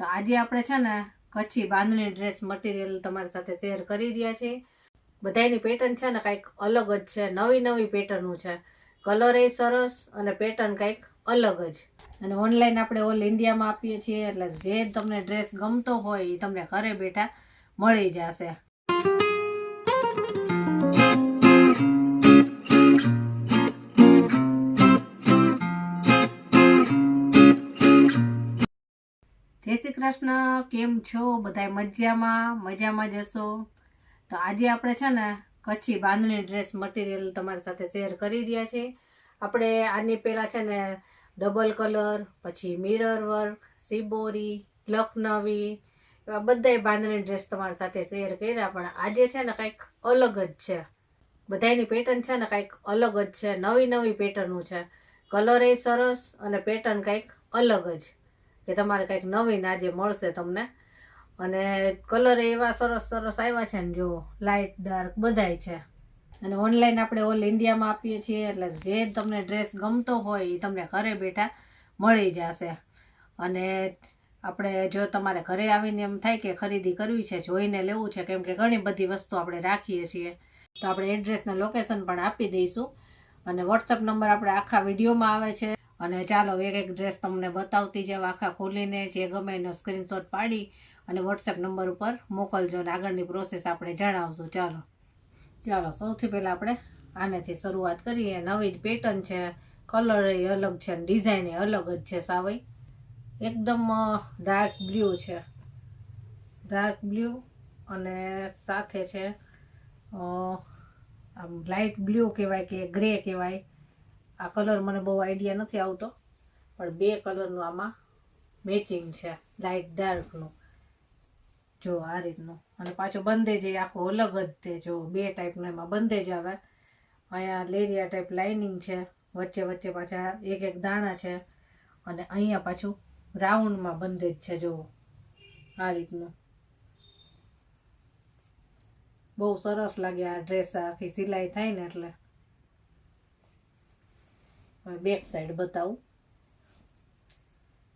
તો આજે આપણે છે ને કચ્છી બાંધણી ડ્રેસ મટીરિયલ તમારી સાથે શેર કરી રહ્યા છીએ. બધાની પેટર્ન છે ને કંઈક અલગ જ છે, નવી નવી પેટર્નો છે, કલર એ સરસ અને પેટર્ન કંઈક અલગ જ. અને ઓનલાઈન આપણે ઓલ ઇન્ડિયામાં આપીએ છીએ, એટલે જે તમને ડ્રેસ ગમતો હોય એ તમને ઘરે બેઠા મળી જશે. જય શ્રી કૃષ્ણ, કેમ છો બધા? મજામાં જ હશો. તો આજે આપણે છે ને કચ્છી બાંધણી ડ્રેસ મટીરિયલ તમારી સાથે શેર કરી રહ્યા છીએ. આપણે આની પહેલાં છે ને ડબલ કલર, પછી મિરર વર્ક, સિબોરી, લખનવી, એવા બધાય બાંધણી ડ્રેસ તમારી સાથે શેર કર્યા. પણ આજે છે ને કંઈક અલગ જ છે. બધાની પેટર્ન છે ને કંઈક અલગ જ છે, નવી નવી પેટર્નો છે, કલર એ સરસ અને પેટર્ન કંઈક અલગ જ, કે તમારે કંઈક નવીન આજે મળશે તમને. અને કલર એવા સરસ સરસ આવ્યા છે ને, જો લાઇટ ડાર્ક બધાય છે. અને ઓનલાઈન આપણે ઓલ ઇન્ડિયામાં આપીએ છીએ, એટલે જે તમને ડ્રેસ ગમતો હોય એ તમને ઘરે બેઠા મળી જશે. અને આપણે જો તમારે ઘરે આવીને એમ થાય કે ખરીદી કરવી છે, જોઈને લેવું છે, કેમ કે ઘણી બધી વસ્તુ આપણે રાખીએ છીએ, તો આપણે એડ્રેસના લોકેશન પણ આપી દઈશું. અને વોટ્સઅપ નંબર આપણે આખા વિડીયોમાં આવે છે. અને ચાલો એક એક ડ્રેસ તમને બતાવતી જાવ, આખા ખોલીને, જે ગમે એનો સ્ક્રીનશોટ પાડી અને વોટ્સએપ નંબર ઉપર મોકલજો અને આગળની પ્રોસેસ આપણે જણાવશું. ચાલો સૌથી પહેલાં આપણે આનેથી શરૂઆત કરીએ. નવી પેટર્ન છે, કલર એ અલગ છે, ડિઝાઇન એ અલગ જ છે. સાવઈ એકદમ ડાર્ક બ્લુ છે, ડાર્ક બ્લુ અને સાથે છે આમ લાઇટ બ્લુ કહેવાય કે ગ્રે કહેવાય. આ કલર મને બહુ આઈડિયા નથી આવતો, પણ બે કલરનું આમાં મેચિંગ છે, લાઇટ ડાર્કનું. જો આ રીતનું. અને પાછું બંધેજ એ આખું અલગ જ તે, જો બે ટાઈપનું એમાં બંધેજ આવે. અહીંયા લેરિયા ટાઈપ લાઇનિંગ છે, વચ્ચે વચ્ચે પાછા એક એક દાણા છે, અને અહીંયા પાછું રાઉન્ડમાં બંધેજ છે. જો આ રીતનું બહુ સરસ લાગે આ ડ્રેસ, આખી સિલાઈ થાય ને એટલે. બેક સાઈડ બતાવું.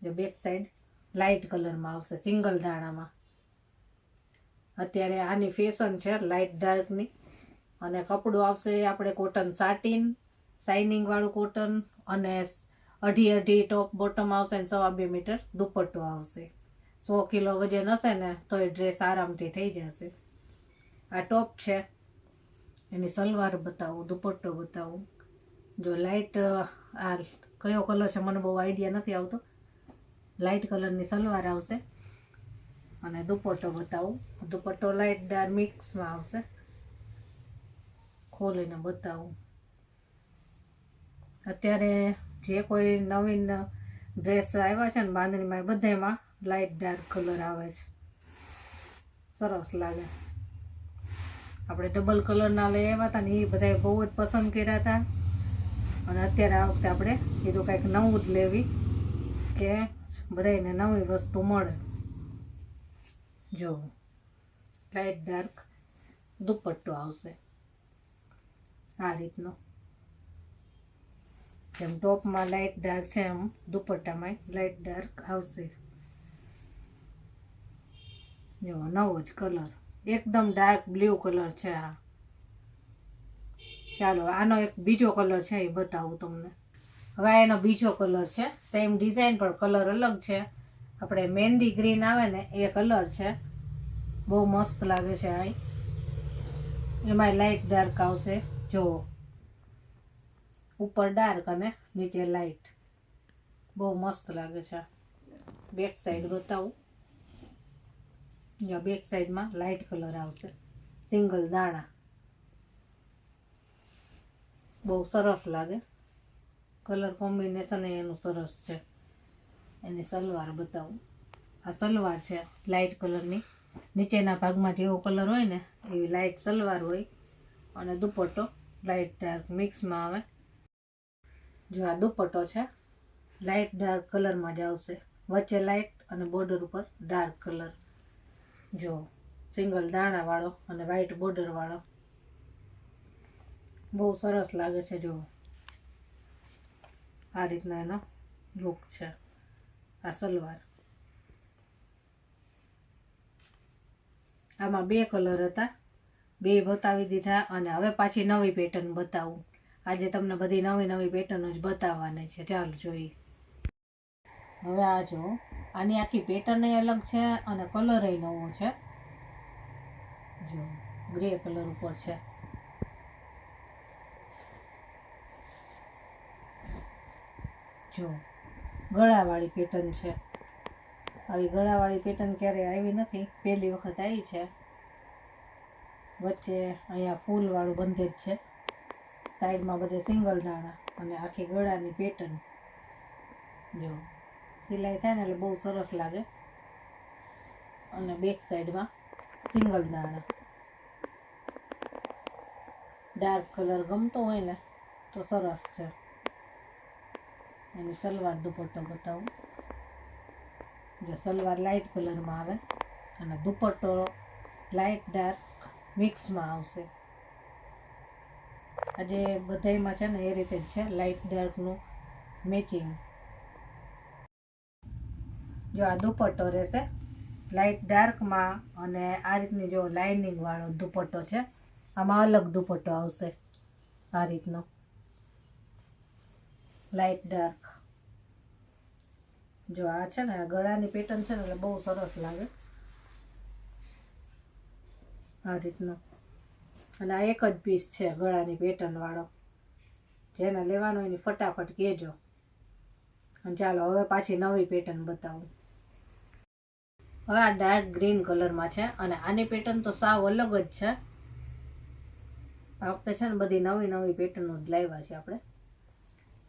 જો બેક સાઈડ લાઇટ કલરમાં આવશે, સિંગલ દાણામાં. અત્યારે આની ફેશન છે લાઇટ ડાર્કની. અને કપડું આવશે આપણે કોટન સાટીન, શાઇનિંગ વાળું કોટન, અને 2.5 ટોપ બોટમ આવશે ને 2.25 મીટર દુપટ્ટો આવશે. 100 કિલો વજન હશે ને તો એ ડ્રેસ આરામથી થઈ જશે. આ ટોપ છે, એની સલવાર બતાવું, દુપટ્ટો બતાવું. જો લાઇટ, આ કયો કલર છે મને બહુ આઈડિયા નથી આવતો. લાઇટ કલરની સલવાર આવશે અને દુપટ્ટો બતાવું. દુપટ્ટો લાઇટ ડાર્ક મિક્સમાં આવશે. ખોલીને બતાવું. અત્યારે જે કોઈ નવીન ડ્રેસ આવ્યા છે ને બાંધણીમાં, બધામાં લાઇટ ડાર્ક કલર આવે છે, સરસ લાગે. આપણે ડબલ કલરના લઈ આવ્યા હતા ને, એ બધાએ બહુ જ પસંદ કર્યા હતા. અને અત્યારે આ વખતે આપણે કીધું કંઈક નવું જ લેવી, કે બધાને નવી વસ્તુ મળે. જો લાઇટ ડાર્ક દુપટ્ટો આવશે આ રીતનો. જેમ ટોપમાં લાઇટ ડાર્ક છે, એમ દુપટ્ટામાં લાઇટ ડાર્ક આવશે. જો નવો જ કલર, એકદમ ડાર્ક બ્લુ કલર છે આ. ચાલો આનો એક બીજો કલર છે એ બતાવું તમને. હવે એનો બીજો કલર છે, સેમ ડિઝાઇન પણ કલર અલગ છે. આપણે મહેંદી ગ્રીન આવે ને એ કલર છે, બહુ મસ્ત લાગે છે આ. એમાં લાઇટ ડાર્ક આવશે. જો ઉપર ડાર્ક અને નીચે લાઇટ, બહુ મસ્ત લાગે છે. બેક સાઈડ બતાવું. બેક સાઈડમાં લાઇટ કલર આવશે, સિંગલ દાણા, બહુ સરસ લાગે. કલર કોમ્બિનેશન એનું સરસ છે. એની સલવાર બતાવું. આ સલવાર છે લાઇટ કલરની, નીચેના ભાગમાં જેવો કલર હોય ને એવી લાઇટ સલવાર હોય. અને દુપટ્ટો લાઇટ ડાર્ક મિક્સમાં આવે. જો આ દુપટ્ટો છે, લાઇટ ડાર્ક કલરમાં જ આવશે, વચ્ચે લાઇટ અને બોર્ડર ઉપર ડાર્ક કલર. જો સિંગલ દાણાવાળો અને વ્હાઈટ બોર્ડરવાળો, બહુ સરસ લાગે છે. જો આ રીતના એનો લુક છે. આ સલવાર. આમાં 2 કલર હતા, 2 બતાવી દીધા. અને હવે પાછી નવી પેટર્ન બતાવું. આજે તમને બધી નવી નવી પેટર્ન જ બતાવવાની છે. ચાલો જોઈએ. હવે આ જો, આની આખી પેટર્ન અલગ છે અને કલર નવો છે. જો ગ્રે કલર ઉપર છે. જો ગળાવાળી પેટર્ન છે. આવી ગળાવાળી પેટર્ન ક્યારેય આવી નથી, પહેલી વખત આવી છે. વચ્ચે અહીંયા ફૂલવાળું બંધેજ છે, સાઈડમાં બધે સિંગલ દાણા અને આખી ગળાની પેટર્ન. જો સિલાઈ થાય ને એટલે બહુ સરસ લાગે. અને બેક સાઈડમાં સિંગલ દાણા. ડાર્ક કલર ગમતો હોય ને તો સરસ છે. એની સલવાર દુપટ્ટો બતાવું. જો સલવાર લાઇટ કલરમાં આવે અને દુપટ્ટો લાઇટ ડાર્ક મિક્સમાં આવશે. આજે બધાયમાં છે ને એ રીતે જ છે, લાઇટ ડાર્કનું મેચિંગ. જો આ દુપટ્ટો રહેશે લાઇટ ડાર્કમાં અને આ રીતની જો લાઇનિંગ વાળો દુપટ્ટો છે. આમાં અલગ દુપટ્ટો આવશે આ રીતનો લાઇટ ડાર્ક. જો આ છે ને ગળાની પેટર્ન છે ને એટલે બહુ સરસ લાગે આ રીતનો. અને આ એક જ પીસ છે ગળાની પેટર્ન વાળો. જેને લેવાનો એની ફટાફટ કહેજો. અને ચાલો હવે પાછી નવી પેટર્ન બતાવું. હવે આ ડાર્ક ગ્રીન કલરમાં છે અને આની પેટર્ન તો સાવ અલગ જ છે. આ વખતે છે ને બધી નવી નવી પેટર્નો જ લાવ્યા છે આપણે.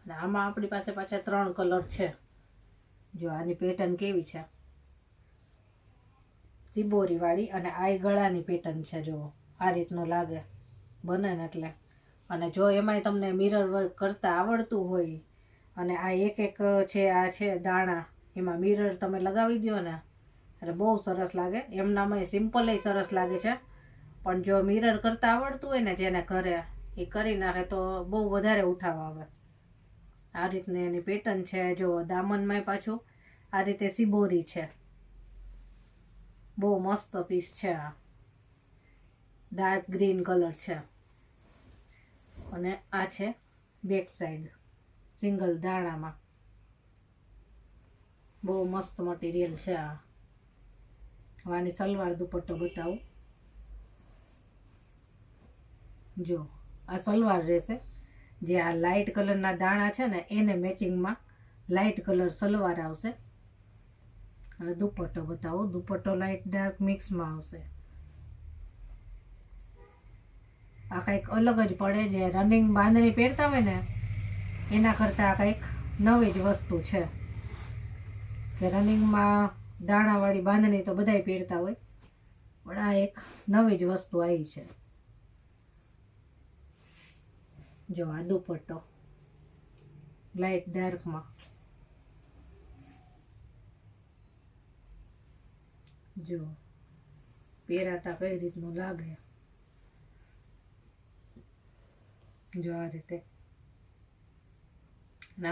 અને આમાં આપણી પાસે પાછા 3 કલર છે. જો આની પેટર્ન કેવી છે, સિબોરી વાળી. અને આ ગળાની પેટર્ન છે. જો આ રીતનું લાગે બને ને એટલે. અને જો એમાંય તમને મિરર વર્ક કરતા આવડતું હોય અને આ એક એક છે, આ છે દાણા, એમાં મિરર તમે લગાવી દો ને એટલે બહુ સરસ લાગે. એમનામાં સિમ્પલ સરસ લાગે છે, પણ જો મિરર કરતા આવડતું હોય ને જેને ઘરે, એ કરી નાખે તો બહુ વધારે ઉઠાવ આવે. આ રીતની એની પેટર્ન છે. જો દામનમાં પાછું આ રીતે સિબોરી છે. બહુ મસ્ત પીસ છે. આ ડાર્ક ગ્રીન કલર છે. અને આ છે બેક સાઈડ સિંગલ દાણામાં. બહુ મસ્ત મટીરિયલ છે આ. હવે આની સલવાર દુપટ્ટો બતાવું. જો આ સલવાર રહેશે. જે આ લાઇટ કલરના દાણા છે ને એને મેચિંગમાં લાઇટ કલર સલવાર આવશે. અને દુપટ્ટો બતાવો. દુપટ્ટો લાઇટ ડાર્ક મિક્સમાં આવશે. આ કંઈક અલગ જ પડે. જે રનિંગ બાંધણી પહેરતા હોય ને એના કરતાં આ કંઈક નવી જ વસ્તુ છે. કે રનિંગમાં દાણાવાળી બાંધણી તો બધાય પહેરતા હોય, પણ આ એક નવી જ વસ્તુ આવી છે. જો આ દુપટ્ટો લાઇટ ડાર્કમાં. જો પહેરાતા કઈ રીતનું લાગે. જો આ રીતે.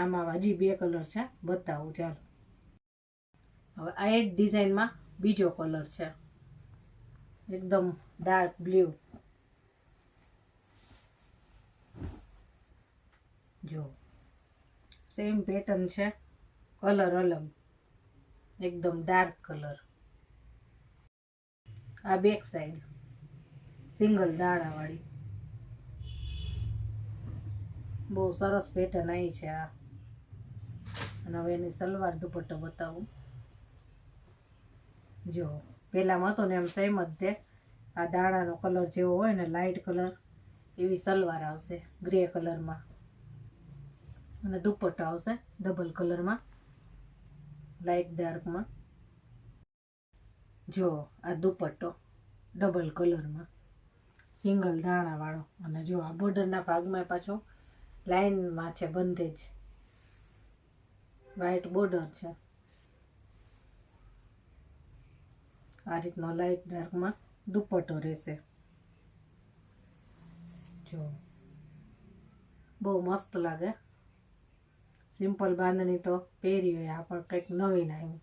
આમાં હજી 2 કલર છે, બતાવું ચાલો. હવે આ એક ડિઝાઇનમાં બીજો કલર છે, એકદમ ડાર્ક બ્લુ. જો સેમ પેટર્ન છે, કલર અલગ, એકદમ ડાર્ક કલર. આ બેક સાઈડ સિંગલ દાણાવાળી. બહુ સરસ પેટર્ન આવી છે આ. અને હવે એની સલવાર દુપટ્ટો બતાવું. જો પહેલામાં તો ને એમ સેમ જ છે. આ દાણાનો કલર જેવો હોય ને લાઇટ કલર, એવી સલવાર આવશે ગ્રે કલરમાં. અને દુપટ્ટો આવશે ડબલ કલરમાં લાઇટ ડાર્કમાં. જો આ દુપટ્ટો ડબલ કલરમાં સિંગલ દાણાવાળો. અને જો આ બોર્ડરના ભાગમાં પાછો લાઇનમાં છે બંધેજ, વ્હાઈટ બોર્ડર છે. આ રીતનો લાઇટ ડાર્કમાં દુપટ્ટો રહેશે. જો બહુ મસ્ત લાગે. સિમ્પલ બાંધણી તો પહેરી હોય, આ પણ કંઈક નવીન આવ્યું.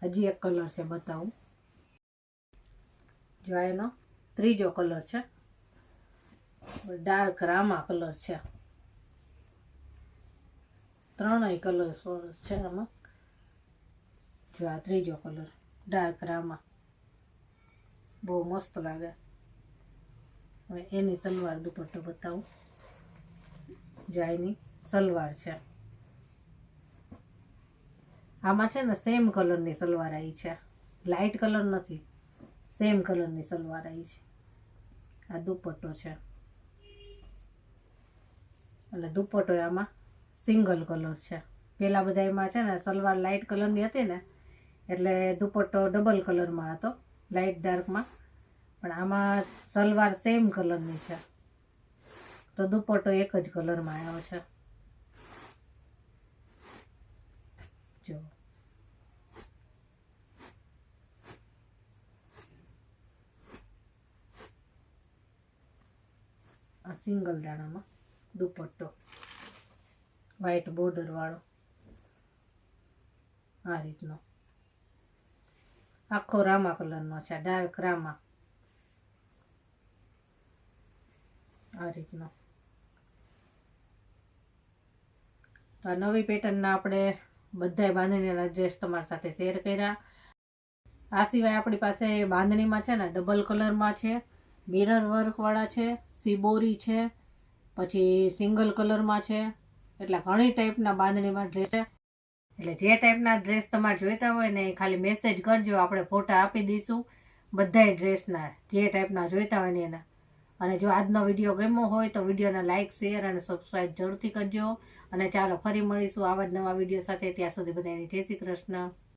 હજી એક કલર છે બતાવું. જો આ એનો ત્રીજો કલર છે, ડાર્ક રામા કલર છે. ત્રણેય કલર સરસ છે આમાં. જો આ ત્રીજો કલર ડાર્ક રામા, બહુ મસ્ત લાગે. હવે એની સલવાર દુપટ્ટો બતાવું. જો એની સલવાર છે. આમાં છે ને સેમ કલરની સલવાર આવી છે, લાઇટ કલર નથી, સેમ કલરની સલવાર આવી છે. આ દુપટ્ટો છે અને દુપટ્ટો આમાં સિંગલ કલર છે. પેલા બધા એમાં છે ને સલવાર લાઇટ કલરની હતી ને એટલે દુપટ્ટો ડબલ કલરમાં હતો, લાઇટ ડાર્કમાં. પણ આમાં સલવાર સેમ કલરની છે તો દુપટ્ટો એક જ કલરમાં આવ્યો છે. જો આ સિંગલ દાણામાં દુપટ્ટો, વ્હાઈટ બોર્ડર વાળો, આ રીતનો આખો રામા કલરનો છે, ડાર્ક રામા. આ રીતનો. તો આ નવી પેટર્નના આપણે બધાય બાંધણીના ડ્રેસ તમારી સાથે શેર કર્યા. આ સિવાય આપણી પાસે બાંધણીમાં છે ને ડબલ કલરમાં છે, મિરર વર્કવાળા છે, સિબોરી છે, પછી સિંગલ કલરમાં છે. એટલે ઘણી ટાઈપના બાંધણીમાં ડ્રેસ છે. એટલે જે ટાઈપના ડ્રેસ તમારે જોઈતા હોય ને એ ખાલી મેસેજ કરજો, આપણે ફોટા આપી દઈશું બધાય ડ્રેસના, જે ટાઈપના જોઈતા હોય ને એના. અને જો આજનો વિડીયો ગમ્યો હોય તો વિડીયોને લાઇક, શેર અને સબસ્ક્રાઈબ જરૂરથી કરજો. અને ચાલો ફરી મળીશું આવા જ નવા વિડીયો સાથે. ત્યાં સુધી બધાને જય શ્રી કૃષ્ણ.